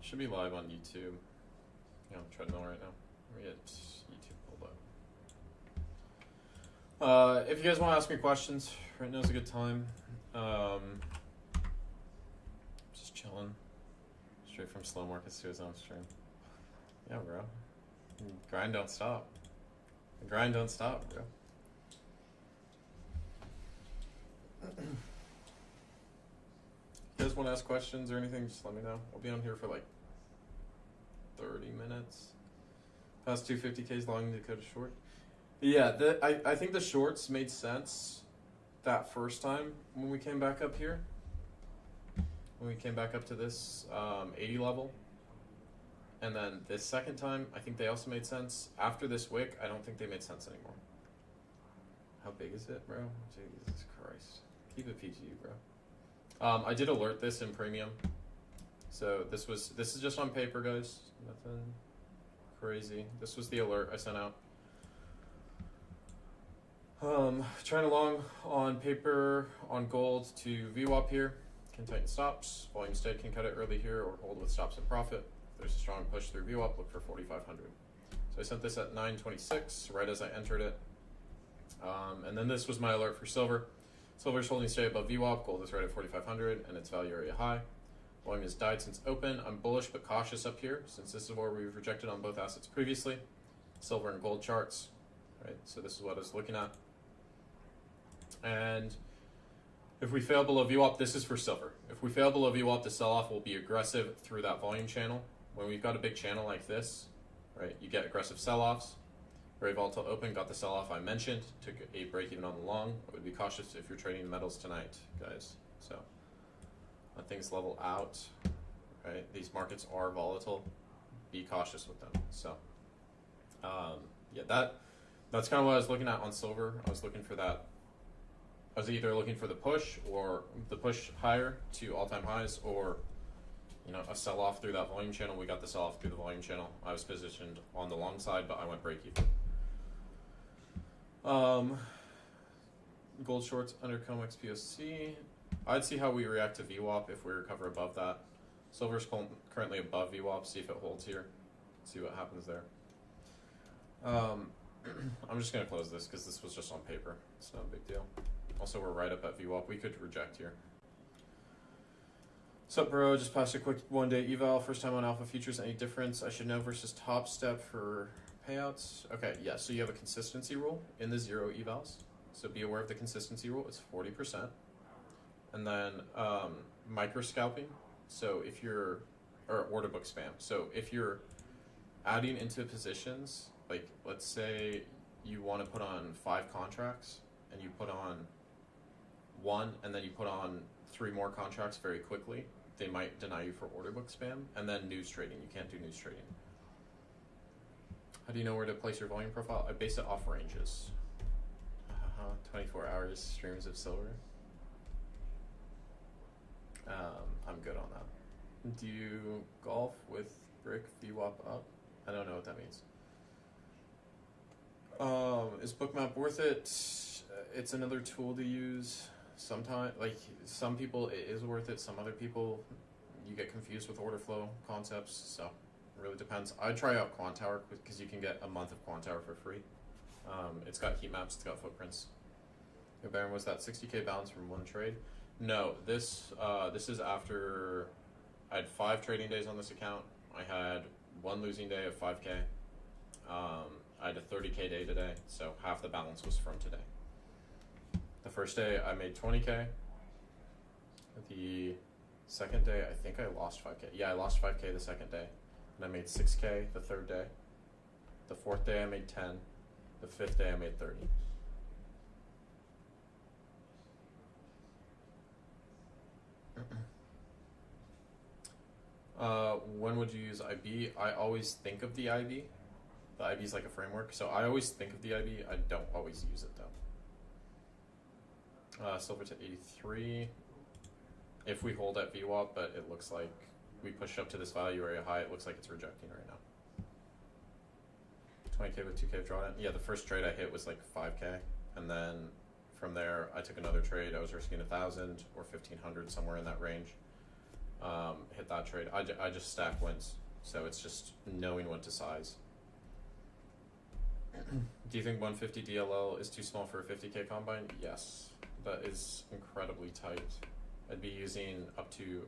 Should be live on YouTube. Yeah, I'm treadmill right now. Let me get YouTube pulled up. If you guys want to ask me questions, right now is a good time. Just chilling. Straight from slow markets to his own stream. Yeah, bro. Grind don't stop. The grind don't stop, bro. If you guys want to ask questions or anything, just let me know. I'll be on here for like 30 minutes. Past 250Ks long Dakota short. Yeah, I think the shorts made sense that first time when we came back up here. When we came back up to this 80 level. And then this second time, I think they also made sense. After this wick, I don't think they made sense anymore. How big is it, bro? Jesus Christ. Keep it PG, bro. I did alert this in premium. So this is just on paper, guys. Nothing crazy. This was the alert I sent out. Trying along on paper on gold to VWAP here. Can tighten stops. Volume stay can cut it early here or hold with stops and profit. If there's a strong push through VWAP, look for 4,500. So I sent this at 9:26, right as I entered it. And then this was my alert for silver. Silver's holding stay above VWAP. Gold is right at 4,500 and its value area high. Volume has died since open. I'm bullish but cautious up here since this is where we've rejected on both assets previously. Silver and gold charts, right? So this is what I was looking at. And if we fail below VWAP, this is for silver. If we fail below VWAP, the sell-off will be aggressive through that volume channel. When we've got a big channel like this, right, you get aggressive sell-offs. Very volatile open, got the sell-off I mentioned, took a break even on the long. I would be cautious if you're trading metals tonight, guys. So let things level out, right? These markets are volatile. Be cautious with them. So yeah, that's kind of what I was looking at on silver. I was looking for that. I was either looking for the push or the push higher to all-time highs, or a sell-off through that volume channel. We got the sell-off through the volume channel. I was positioned on the long side, but I went break even. Gold shorts under COMEX POC. I'd see how we react to VWAP if we recover above that. Silver's currently above VWAP. See if it holds here. See what happens there. I'm just going to close this because this was just on paper. It's not a big deal. Also, we're right up at VWAP. We could reject here. Sup, bro? Just passed a quick one-day eval. First time on Alpha Futures. Any difference I should know versus Top Step for payouts? Okay, yeah. So you have a consistency rule in the zero evals. So be aware of the consistency rule. It's 40%. And then micro scalping. So if you're, or order book spam. So if you're adding into positions, like let's say you want to put on 5 contracts and you put on 1 and then you put on 3 more contracts very quickly, they might deny you for order book spam. And then news trading. You can't do news trading. How do you know where to place your volume profile? I base it off ranges. 24 hours streams of silver. I'm good on that. Do you golf with brick VWAP up? I don't know what that means. Is Bookmap worth it? It's another tool to use. Sometimes, like some people, it is worth it. Some other people, you get confused with order flow concepts. So it really depends. I'd try out Quantower because you can get a month of Quantower for free. It's got heat maps. It's got footprints. Baron, was that 60K balance from one trade? No, this is after I had 5 trading days on this account. I had 1 losing day of 5K. I had a 30K day today, so half the balance was from today. The first day I made 20K. The second day I think I lost 5K. Yeah, I lost 5K the second day. And I made 6K the third day. The fourth day I made 10. The fifth day I made 30. When would you use IB? I always think of the IB. The IB is like a framework, so I always think of the IB. I don't always use it though. Silver to 83. If we hold at VWAP, but it looks like we push up to this value area high, it looks like it's rejecting right now. 20K with 2K drawdown. Yeah, the first trade I hit was like 5K, and then from there I took another trade. I was risking 1,000 or 1,500, somewhere in that range. hit that trade. I just stack wins, so it's just knowing when to size. Do you think 150 DLL is too small for a 50K combine? Yes, that is incredibly tight. I'd be using up to,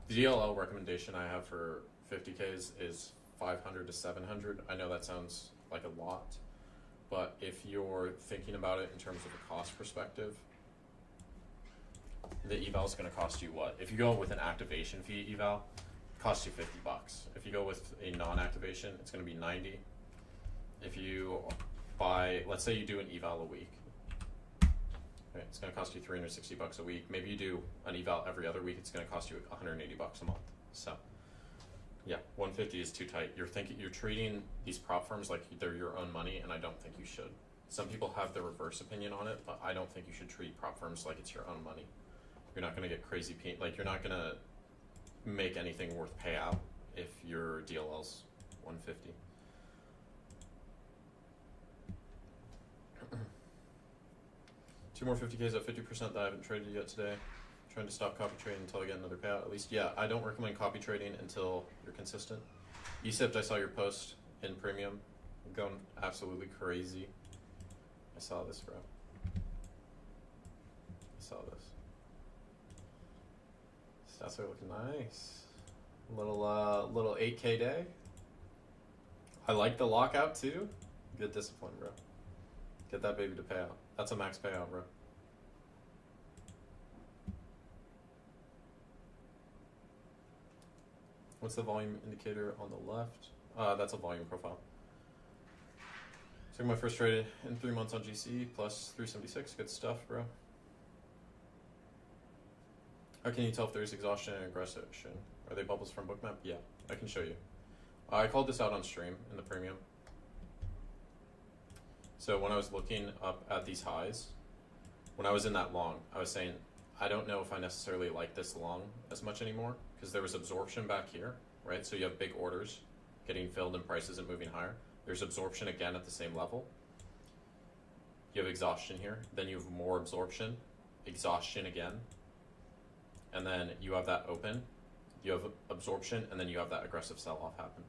the DLL recommendation I have for 50Ks is 500 to 700. I know that sounds like a lot, but if you're thinking about it in terms of a cost perspective, the eval is going to cost you what? If you go with an activation fee eval, it costs you $50. If you go with a non-activation, it's going to be 90. If you buy, let's say you do an eval a week, okay, it's going to cost you $360 a week. Maybe you do an eval every other week, it's going to cost you $180 a month. So yeah, 150 is too tight. You're treating these prop firms like they're your own money, and I don't think you should. Some people have the reverse opinion on it, but I don't think you should treat prop firms like it's your own money. You're not going to get crazy like you're not going to make anything worth payout if your DLL's 150. Two more 50Ks at 50% that I haven't traded yet today. Trying to stop copy trading until I get another payout at least. Yeah, I don't recommend copy trading until you're consistent. ESIPT, I saw your post in premium. I'm going absolutely crazy. I saw this, bro. I saw this. Stats are looking nice. Little 8K day. I like the lockout too. Good discipline, bro. Get that baby to pay out. That's a max payout, bro. What's the volume indicator on the left? That's a volume profile. Took my first trade in 3 months on GC plus 376. Good stuff, bro. How can you tell if there's exhaustion and aggression? Are they bubbles from bookmap? Yeah, I can show you. I called this out on stream in the premium. So when I was looking up at these highs, when I was in that long, I was saying, I don't know if I necessarily like this long as much anymore because there was absorption back here, right? So you have big orders getting filled and price isn't moving higher. There's absorption again at the same level. You have exhaustion here, then you have more absorption, exhaustion again, and then you have that open, you have absorption, and then you have that aggressive sell-off happen.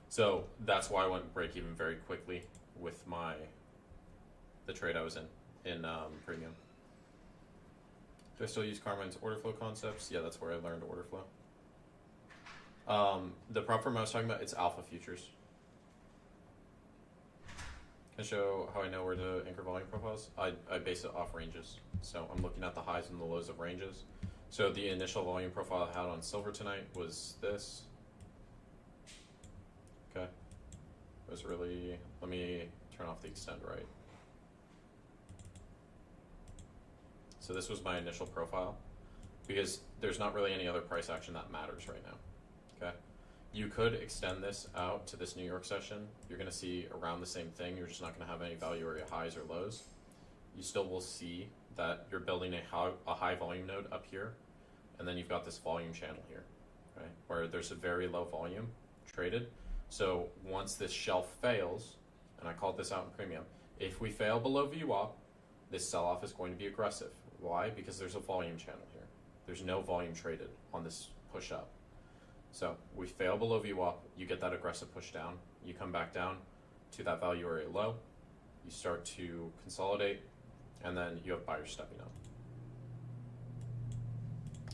So that's why I went break even very quickly with the trade I was in premium. Do I still use Carmine's order flow concepts? Yeah, that's where I learned order flow. The prop firm I was talking about, it's Alpha Futures. Can I show how I know where to anchor volume profiles? I base it off ranges. So I'm looking at the highs and the lows of ranges. So the initial volume profile I had on silver tonight was this. Okay. It was really, let me turn off the extend right. So this was my initial profile because there's not really any other price action that matters right now, okay? You could extend this out to this New York session. You're gonna see around the same thing. You're just not gonna have any value area highs or lows. You still will see that you're building a high volume node up here, and then you've got this volume channel here, right? Where there's a very low volume traded. So once this shelf fails, and I called this out in premium, if we fail below VWAP, this sell-off is going to be aggressive. Why? Because there's a volume channel here. There's no volume traded on this push up. So we fail below VWAP, you get that aggressive push down, you come back down to that value area low, you start to consolidate, and then you have buyers stepping up.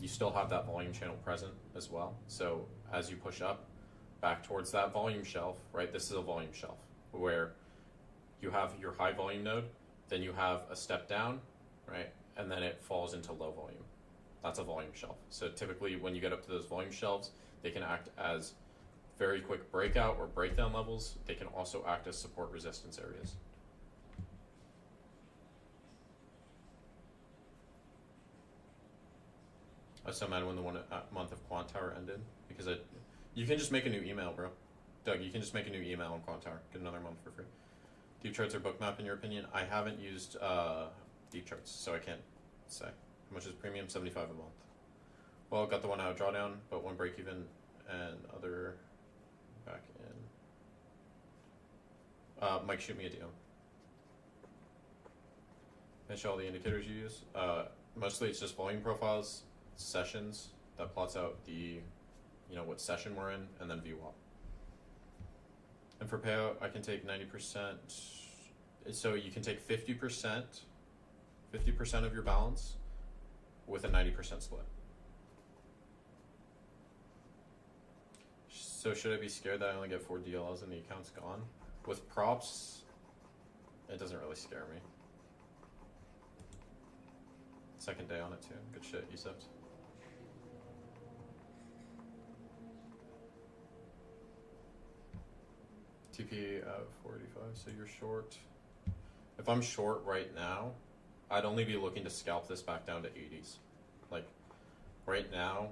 You still have that volume channel present as well. So as you push up back towards that volume shelf, right? This is a volume shelf where you have your high volume node, then you have a step down, right? And then it falls into low volume. That's a volume shelf. So typically when you get up to those volume shelves, they can act as very quick breakout or breakdown levels. They can also act as support resistance areas. I was so mad when the 1 month of Quant Tower ended because you can just make a new email, bro. Doug, you can just make a new email on Quant Tower, get another month for free. Deep charts or bookmap in your opinion? I haven't used deep charts, so I can't say. How much is premium? $75 a month. Well, got the 1 hour drawdown, but one break even and other back in. Mike, shoot me a DM. Can I show all the indicators you use? Mostly it's just volume profiles, sessions, that plots out the, what session we're in, and then VWAP. And for payout, I can take 90%. So you can take 50% of your balance with a 90% split. So should I be scared that I only get 4 DLLs and the account's gone? With props, it doesn't really scare me. Second day on it too. Good shit, Yusuf. TP at 45, so you're short. If I'm short right now, I'd only be looking to scalp this back down to 80s. Like, right now,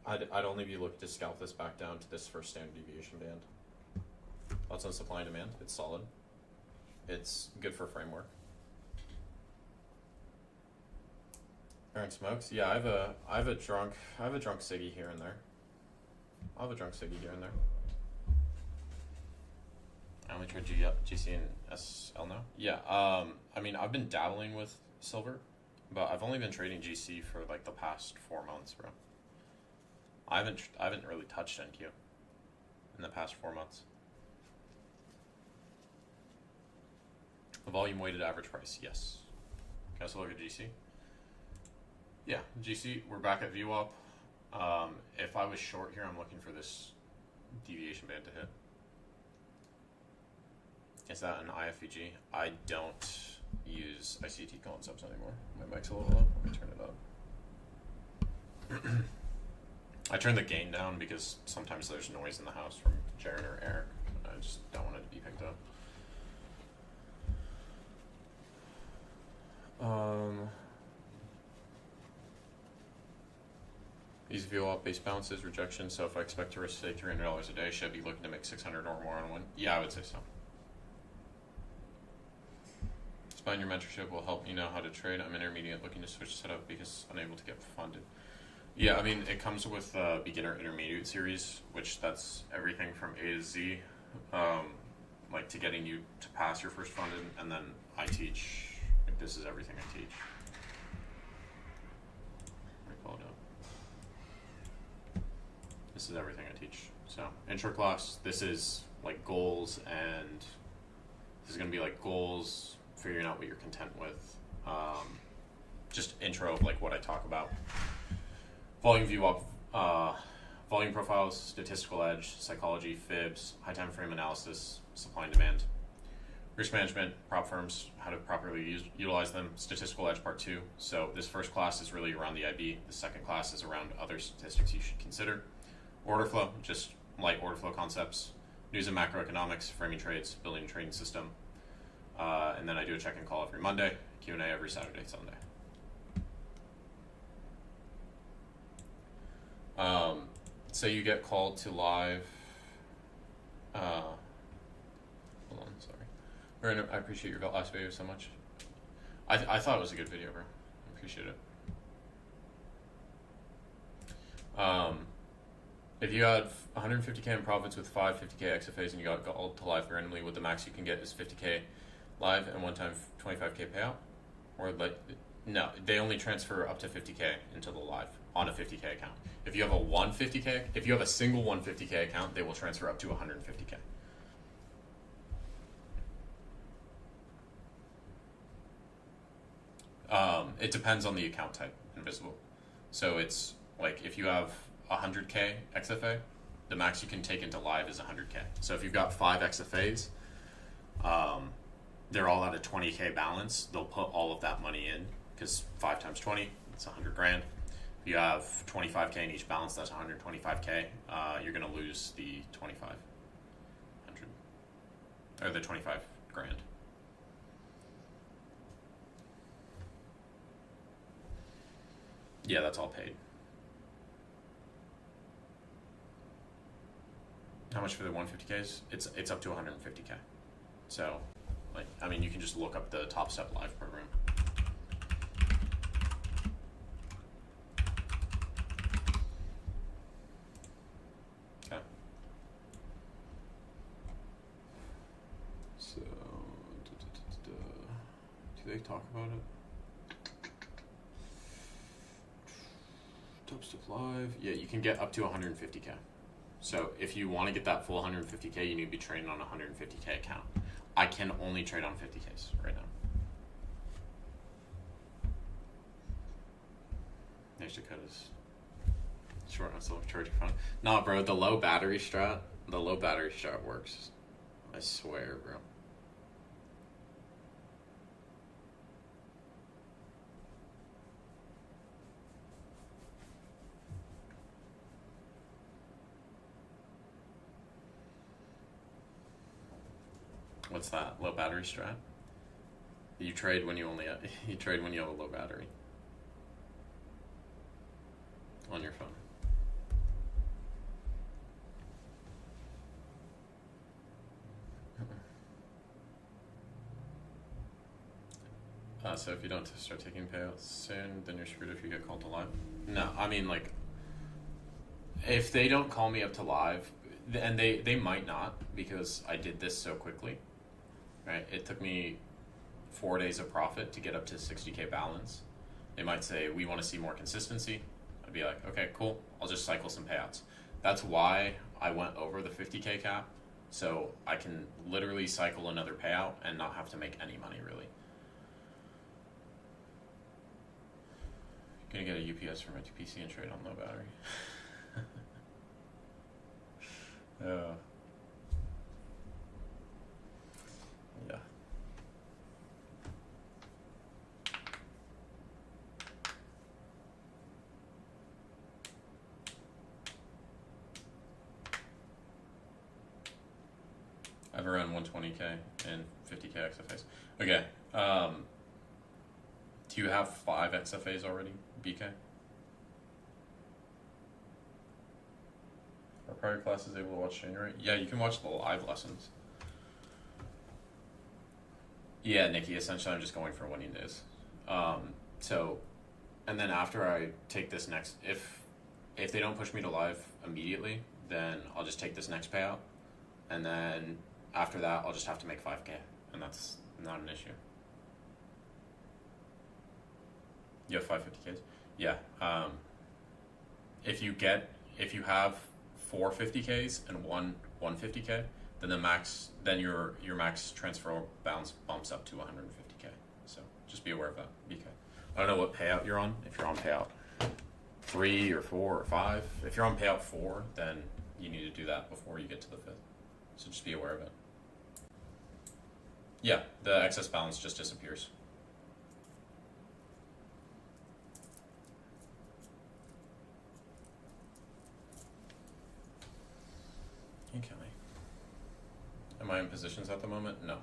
I'd only be looking to scalp this back down to this first standard deviation band. Lots on supply and demand. It's solid. It's good for framework. Aaron smokes. Yeah, I have a drunk Siggy here and there. I'll have a drunk Siggy here and there. I only trade GC and SL now. Yeah. I mean, I've been dabbling with silver, but I've only been trading GC for like the past 4 months, bro. I haven't really touched NQ in the past 4 months. The volume weighted average price, yes. Can I also look at GC? Yeah, GC, we're back at VWAP. If I was short here, I'm looking for this deviation band to hit. Is that an IFVG? I don't use ICT concepts anymore. My mic's a little low. Let me turn it up. I turn the gain down because sometimes there's noise in the house from Jared or Eric. I just don't want it to be picked up. These VWAP base bounces, rejection. So if I expect to risk say $300 a day, should I be looking to make 600 or more on one? Yeah, I would say so. Spine your mentorship will help me know how to trade. I'm intermediate, looking to switch setup because unable to get funded. Yeah, I mean, it comes with a beginner intermediate series, which that's everything from A to Z, like to getting you to pass your first funded, and then I teach, like this is everything I teach. Let me pull it up. This is everything I teach. So, intro class, this is like goals, and this is going to be like goals, figuring out what you're content with, just intro of like what I talk about. Volume VWAP, volume profiles, statistical edge, psychology, fibs, high time frame analysis, supply and demand, risk management, prop firms, how to properly utilize them, statistical edge part 2. So this first class is really around the IB. The second class is around other statistics you should consider. Order flow, just light order flow concepts, news and macroeconomics, framing trades, building a trading system. And then I do a check and call every Monday, Q&A every Saturday, Sunday. So you get called to live. Hold on, sorry. Brandon, I appreciate your last video so much. I thought it was a good video, bro. I appreciate it. If you had 150K in profits with 5 50K XFAs and you got called to live randomly, what the max you can get is 50K live and one time 25K payout? Or like, no, they only transfer up to 50K into the live on a 50K account. If you have if you have a single 150K account, they will transfer up to 150K. It depends on the account type, invisible. So it's like if you have 100K XFA, the max you can take into live is 100K. So if you've got 5 XFAs, they're all at a 20K balance. They'll put all of that money in because 5 times 20, it's 100 grand. If you have 25K in each balance, that's 125K. You're going to lose the 2,500 or the 25 grand. Yeah, that's all paid. How much for the 150Ks? It's up to 150K. So, like, I mean, you can just look up the Top Step Live program. Okay. So, do they talk about it? Top Step Live. Yeah, you can get up to 150K. So if you want to get that full 150K, you need to be trading on a 150K account. I can only trade on 50Ks right now. There's Dakota's short on silver charging phone. Nah, bro, the low battery strat works. I swear, bro. What's that? Low battery strat? You trade when you have a low battery on your phone. So if you don't start taking payouts soon, then you're screwed if you get called to live. No, I mean, like, if they don't call me up to live, and they might not, because I did this so quickly, right? It took me 4 days of profit to get up to 60K balance. They might say, we want to see more consistency. I'd be like, okay, cool. I'll just cycle some payouts. That's why I went over the 50K cap, so I can literally cycle another payout and not have to make any money, really. Gonna get a UPS for my PC and trade on low battery. Yeah. I've around 120K and 50K XFAs. Okay. Do you have 5 XFAs already, BK? Are prior classes able to watch January? Yeah, you can watch the live lessons. Yeah, Nikki, essentially I'm just going for winning days. So, and then after I take this next, if they don't push me to live immediately, then I'll just take this next payout. And then after that, I'll just have to make 5K. And that's not an issue. You have 550Ks? Yeah. If you have 4 50Ks and one 150K, then your max transfer balance bumps up to 150K. So just be aware of that, BK. I don't know what payout you're on. If you're on payout 3 or 4 or 5, if you're on payout 4, then you need to do that before you get to the 5th. So just be aware of it. Yeah, the excess balance just disappears. Okay. Am I in positions at the moment? No.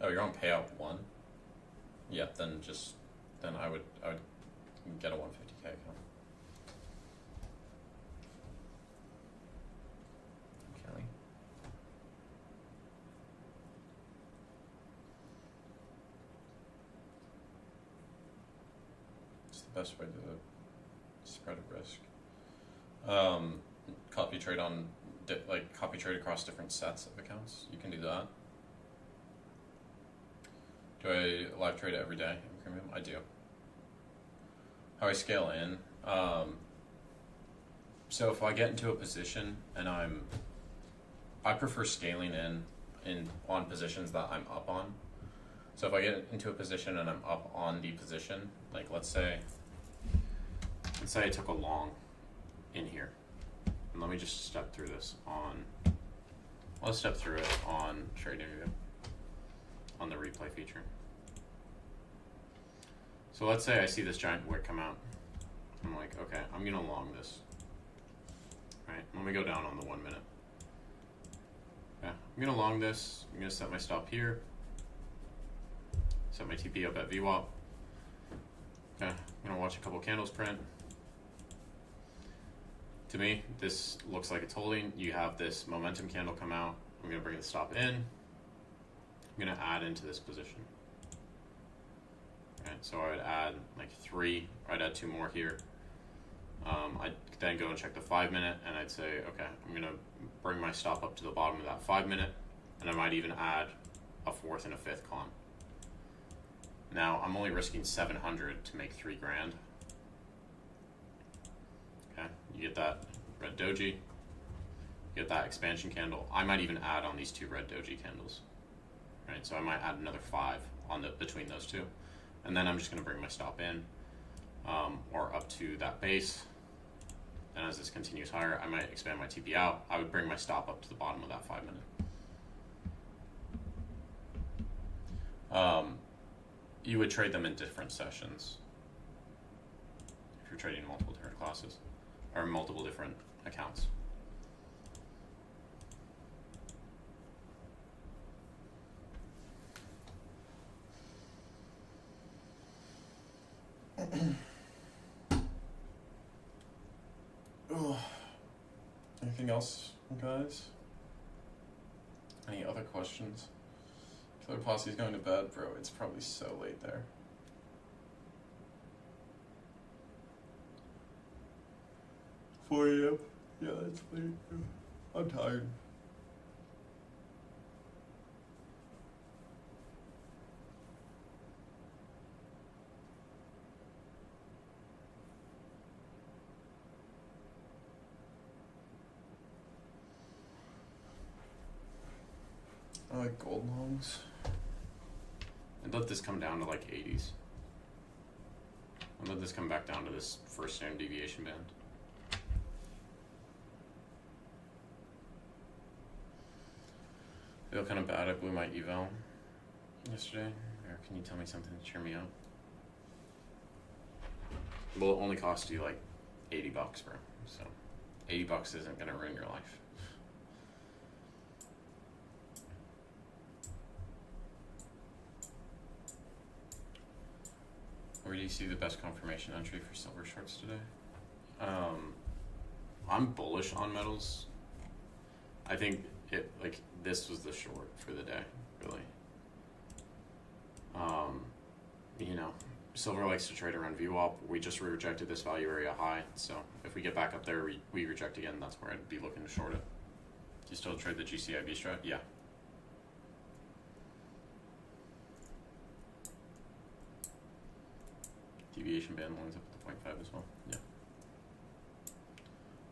Oh, you're on payout 1? Yeah, then I would get a 150K account. Okay. It's the best way to spread a risk. Copy trade across different sets of accounts. You can do that. Do I live trade every day in premium? I do. How I scale in? So if I get into a position and I prefer scaling in on positions that I'm up on. So if I get into a position and I'm up on the position, like let's say I took a long in here. And let me just step through this let's step through it on TradingView, on the replay feature. So let's say I see this giant wick come out. I'm like, okay, I'm gonna long this. Right, let me go down on the 1 minute. Yeah, I'm gonna long this. I'm gonna set my stop here. Set my TP up at VWAP. Okay, I'm gonna watch a couple candles print. To me, this looks like it's holding. You have this momentum candle come out. I'm gonna bring the stop in. I'm gonna add into this position. Right, so I would add like 3, I'd add 2 more here. I'd then go and check the 5 minute and I'd say, okay, I'm gonna bring my stop up to the bottom of that 5 minute, and I might even add a 4th and a 5th con. Now I'm only risking 700 to make 3 grand. You get that red doji, you get that expansion candle. I might even add on these 2 red doji candles, right? So I might add another 5 on between those 2, and then I'm just going to bring my stop in, or up to that base. And as this continues higher, I might expand my TP out. I would bring my stop up to the bottom of that 5 minute. You would trade them in different sessions if you're trading multiple different classes or multiple different accounts. Anything else, guys? Any other questions? Killer Posse's going to bed, bro. It's probably so late there. 4 a.m. Yeah, it's late. I'm tired. I like gold longs. I'd let this come down to like 80s. I'd let this come back down to this first standard deviation band. I feel kind of bad. I blew my eval yesterday. Or can you tell me something to cheer me up? Well, it only cost you like $80, bro. So $80 isn't gonna ruin your life. Where do you see the best confirmation entry for silver shorts today? I'm bullish on metals. I think this was the short for the day, really. Silver likes to trade around VWAP. We just rejected this value area high, so if we get back up there, we reject again. That's where I'd be looking to short it. Do you still trade the GCIB strat? Yeah. Deviation band lines up at the 0.5 as well. Yeah.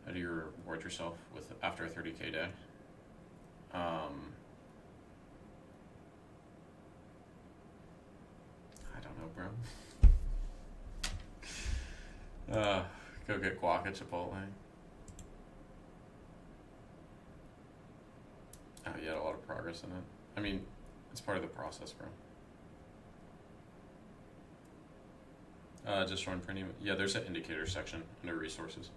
How do you reward yourself with after a 30K day? I don't know, bro. Go get guac at Chipotle. Oh, you had a lot of progress in it. I mean, it's part of the process, bro. Just run premium. Yeah, there's an indicator section under resources.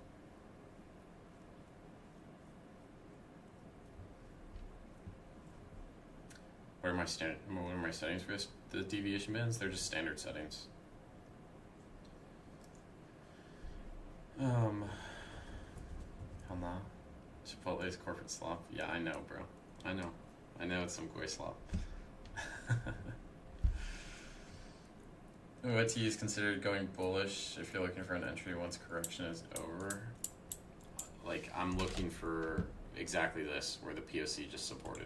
What are my settings for this? The deviation bands? They're just standard settings. Hell nah. Chipotle's corporate slop. Yeah, I know, bro. I know it's some koi slop. OT is considered going bullish if you're looking for an entry once correction is over. Like, I'm looking for exactly this, where the POC just supported.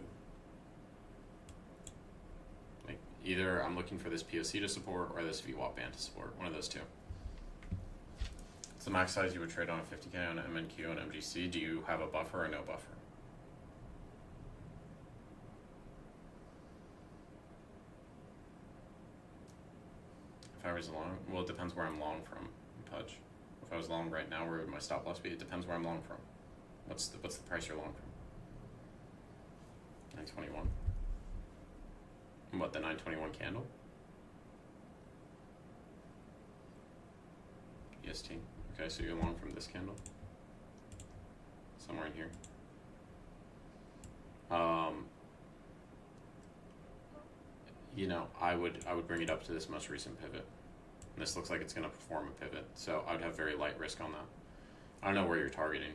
Like, either I'm looking for this POC to support or this VWAP band to support. One of those two. It's the max size you would trade on a 50K on an MNQ and MGC. Do you have a buffer or no buffer? If I was long, well, it depends where I'm long from, Pudge. If I was long right now, where would my stop loss be? It depends where I'm long from. What's the price you're long from? 921. And what, the 921 candle? EST. Okay, so you're long from this candle. Somewhere in here. I would bring it up to this most recent pivot. And this looks like it's going to perform a pivot, so I would have very light risk on that. I don't know where you're targeting.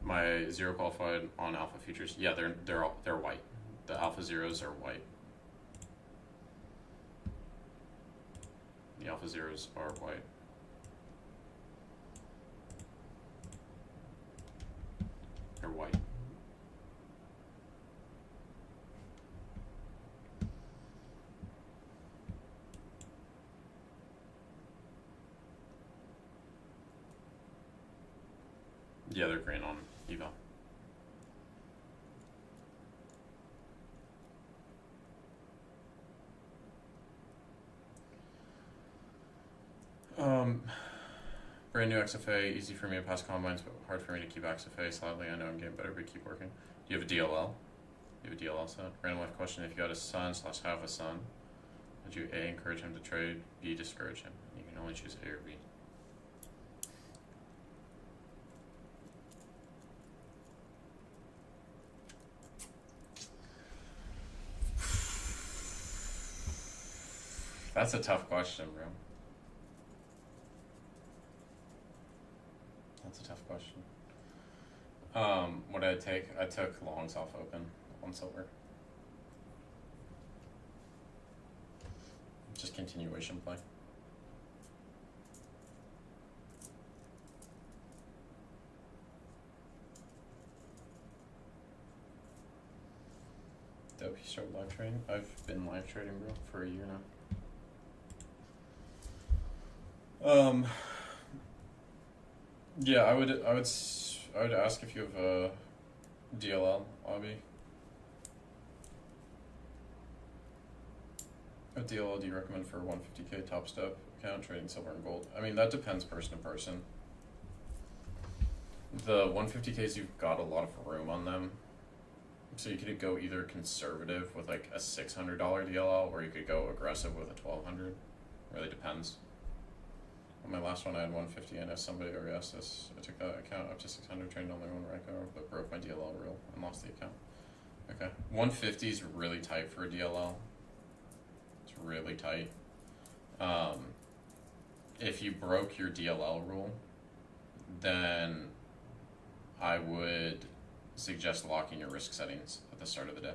My zero qualified on alpha futures, yeah, they're white. The alpha zeros are white. The alpha zeros are white. They're white. Yeah, they're green on eval. Brand new XFA, easy for me to pass combines, but hard for me to keep XFA. Sadly, I know I'm getting better, but keep working. Do you have a DLL? You have a DLL set? Random life question: if you had a son/have a son, would you A, encourage him to trade, B, discourage him? You can only choose A or B. That's a tough question, bro. That's a tough question. What did I take? I took longs off open on silver. Just continuation play. Dope, you started live trading? I've been live trading, bro, for a year now. Yeah, I would ask if you have a DLL, Obby. What DLL do you recommend for a 150k top step account trading silver and gold? I mean, that depends person to person. The 150ks, you've got a lot of room on them. So you could go either conservative with like a $600 DLL, or you could go aggressive with a $1,200. Really depends. On my last one, I had 150. I know somebody already asked this. I took that account up to 600, trained only one record, but broke my DLL rule and lost the account. Okay, 150 is really tight for a DLL. It's really tight. If you broke your DLL rule, then I would suggest locking your risk settings at the start of the day.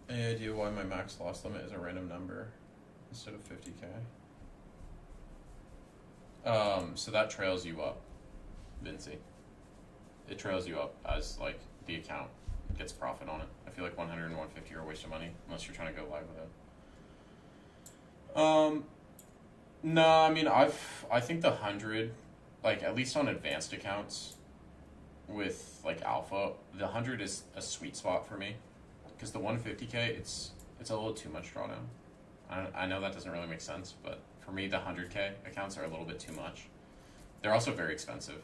Any idea why my max loss limit is a random number instead of 50k? So that trails you up, Vinci. It trails you up as like the account gets profit on it. I feel like 100 and 150 are a waste of money unless you're trying to go live with it. No, I mean I think the 100, like at least on advanced accounts with like alpha, the 100 is a sweet spot for me, because the 150k it's a little too much drawdown. I know that doesn't really make sense, but for me the 100k accounts are a little bit too much. They're also very expensive.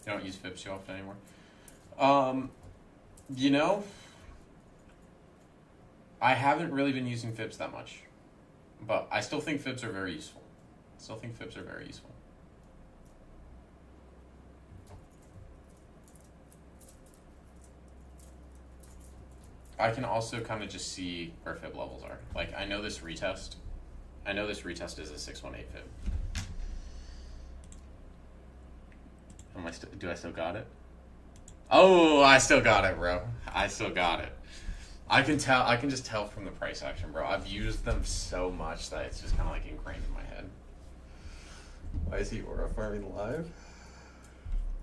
You don't use fibs too often anymore. You know, I haven't really been using fibs that much, but I still think fibs are very useful. I can also kind of just see where fib levels are. Like, I know this retest is a 618 fib. Do I still got it? Oh, I still got it, bro. I still got it. I can just tell from the price action, bro. I've used them so much that it's just kind of like ingrained in my head. Why is he aura farming live?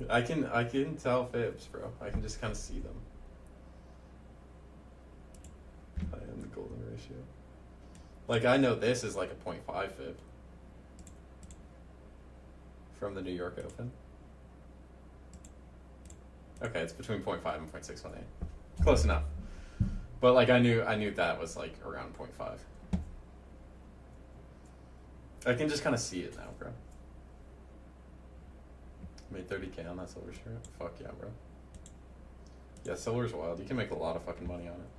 I can tell fibs, bro. I can just kind of see them. I am the golden ratio. Like, I know this is like a 0.5 fib from the New York Open. Okay, it's between 0.5 and 0.618. Close enough. But like I knew that was like around 0.5. I can just kind of see it now, bro. Made 30k on that silver shirt. Fuck yeah, bro. Yeah, silver's wild. You can make a lot of fucking money on it.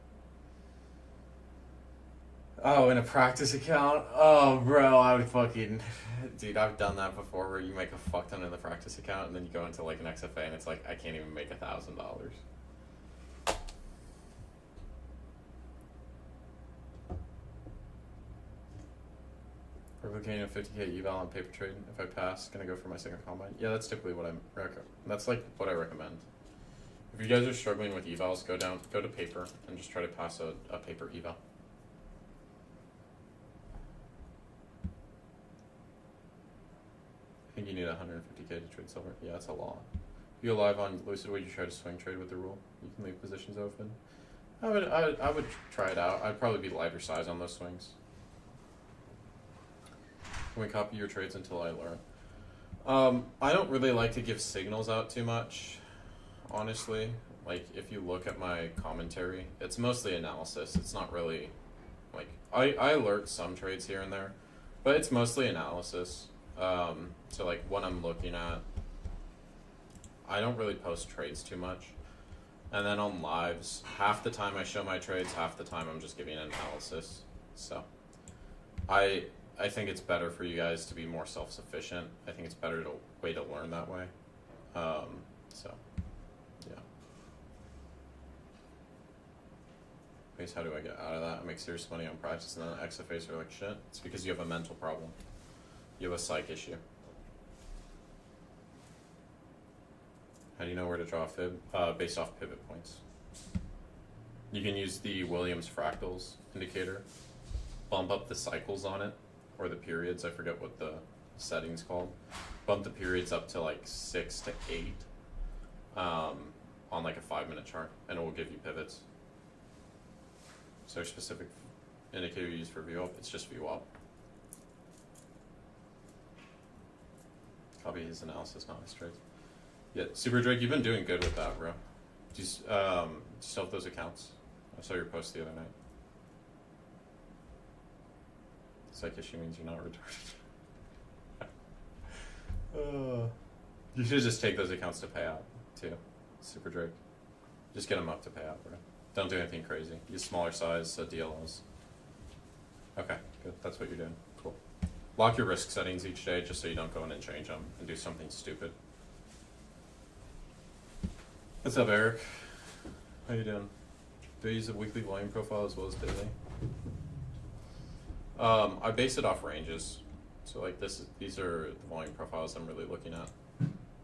Oh, in a practice account? Oh, bro, I would fucking... Dude, I've done that before where you make a fuck ton in the practice account and then you go into like an XFA and it's like, I can't even make $1,000. Replicating a 50k eval on paper trade. If I pass, gonna go for my second combine. Yeah, that's typically what I'm that's like what I recommend. If you guys are struggling with evals, go to paper and just try to pass a paper eval. I think you need 150k to trade silver. Yeah, that's a lot. If you go live on Lucid, would you try to swing trade with the rule? You can leave positions open. I would try it out. I'd probably be lighter size on those swings. Can we copy your trades until I learn? I don't really like to give signals out too much, honestly. Like, if you look at my commentary, it's mostly analysis. It's not really, like, I alert some trades here and there, but it's mostly analysis. So, like, what I'm looking at, I don't really post trades too much. And then on lives, half the time I show my trades, half the time I'm just giving analysis. So, I think it's better for you guys to be more self-sufficient. I think it's better way to learn that way. So, yeah. Base, how do I get out of that? I make serious money on practice, and then XFAs are like shit. It's because you have a mental problem. You have a psych issue. How do you know where to draw a fib? Based off pivot points. You can use the Williams fractals indicator, bump up the cycles on it, or the periods, I forget what the setting's called. Bump the periods up to like 6 to 8 on like a 5-minute chart, and it will give you pivots. Is there a specific indicator you use for VWAP? It's just VWAP. Copy his analysis, not his trades. Yeah, Super Drake, you've been doing good with that, bro. Do you still have those accounts? I saw your post the other night. Psych issue means you're not retarded. You should just take those accounts to pay out, too. Super Drake. Just get them up to pay out, bro. Don't do anything crazy. Use smaller size DLOs. Okay, good. That's what you're doing. Cool. Lock your risk settings each day just so you don't go in and change them and do something stupid. What's up, Eric? How you doing? Do I use a weekly volume profile as well as daily? I base it off ranges. So like these are the volume profiles I'm really looking at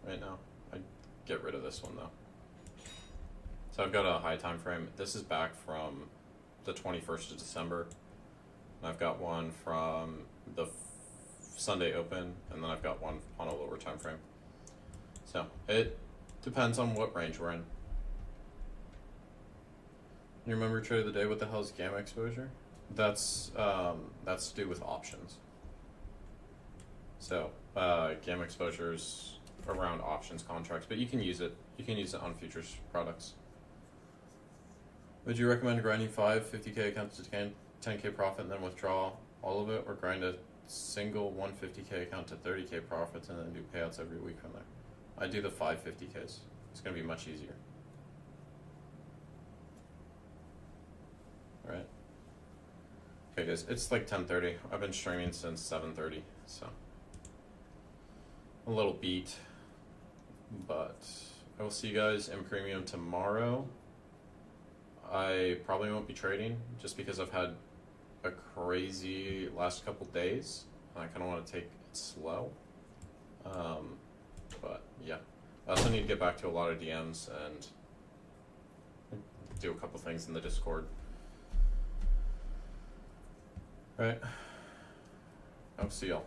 right now. I get rid of this one though. So I've got a high time frame. This is back from the 21st of December. And I've got one from the Sunday Open, and then I've got one on a lower time frame. So it depends on what range we're in. You remember trade of the day? What the hell is gamma exposure? That's to do with options. So gamma exposure is around options contracts, but you can use it. You can use it on futures products. Would you recommend grinding 5 50K accounts to 10K profit and then withdraw all of it, or grind a single 150K account to 30K profits and then do payouts every week from there? I do the 5 50Ks. It's going to be much easier. All right. Okay, guys, it's like 10:30. I've been streaming since 7:30, so a little beat, but I will see you guys in premium tomorrow. I probably won't be trading just because I've had a crazy last couple days. I kind of want to take it slow, but yeah. I also need to get back to a lot of DMs and do a couple things in the Discord. Right. I'll see y'all.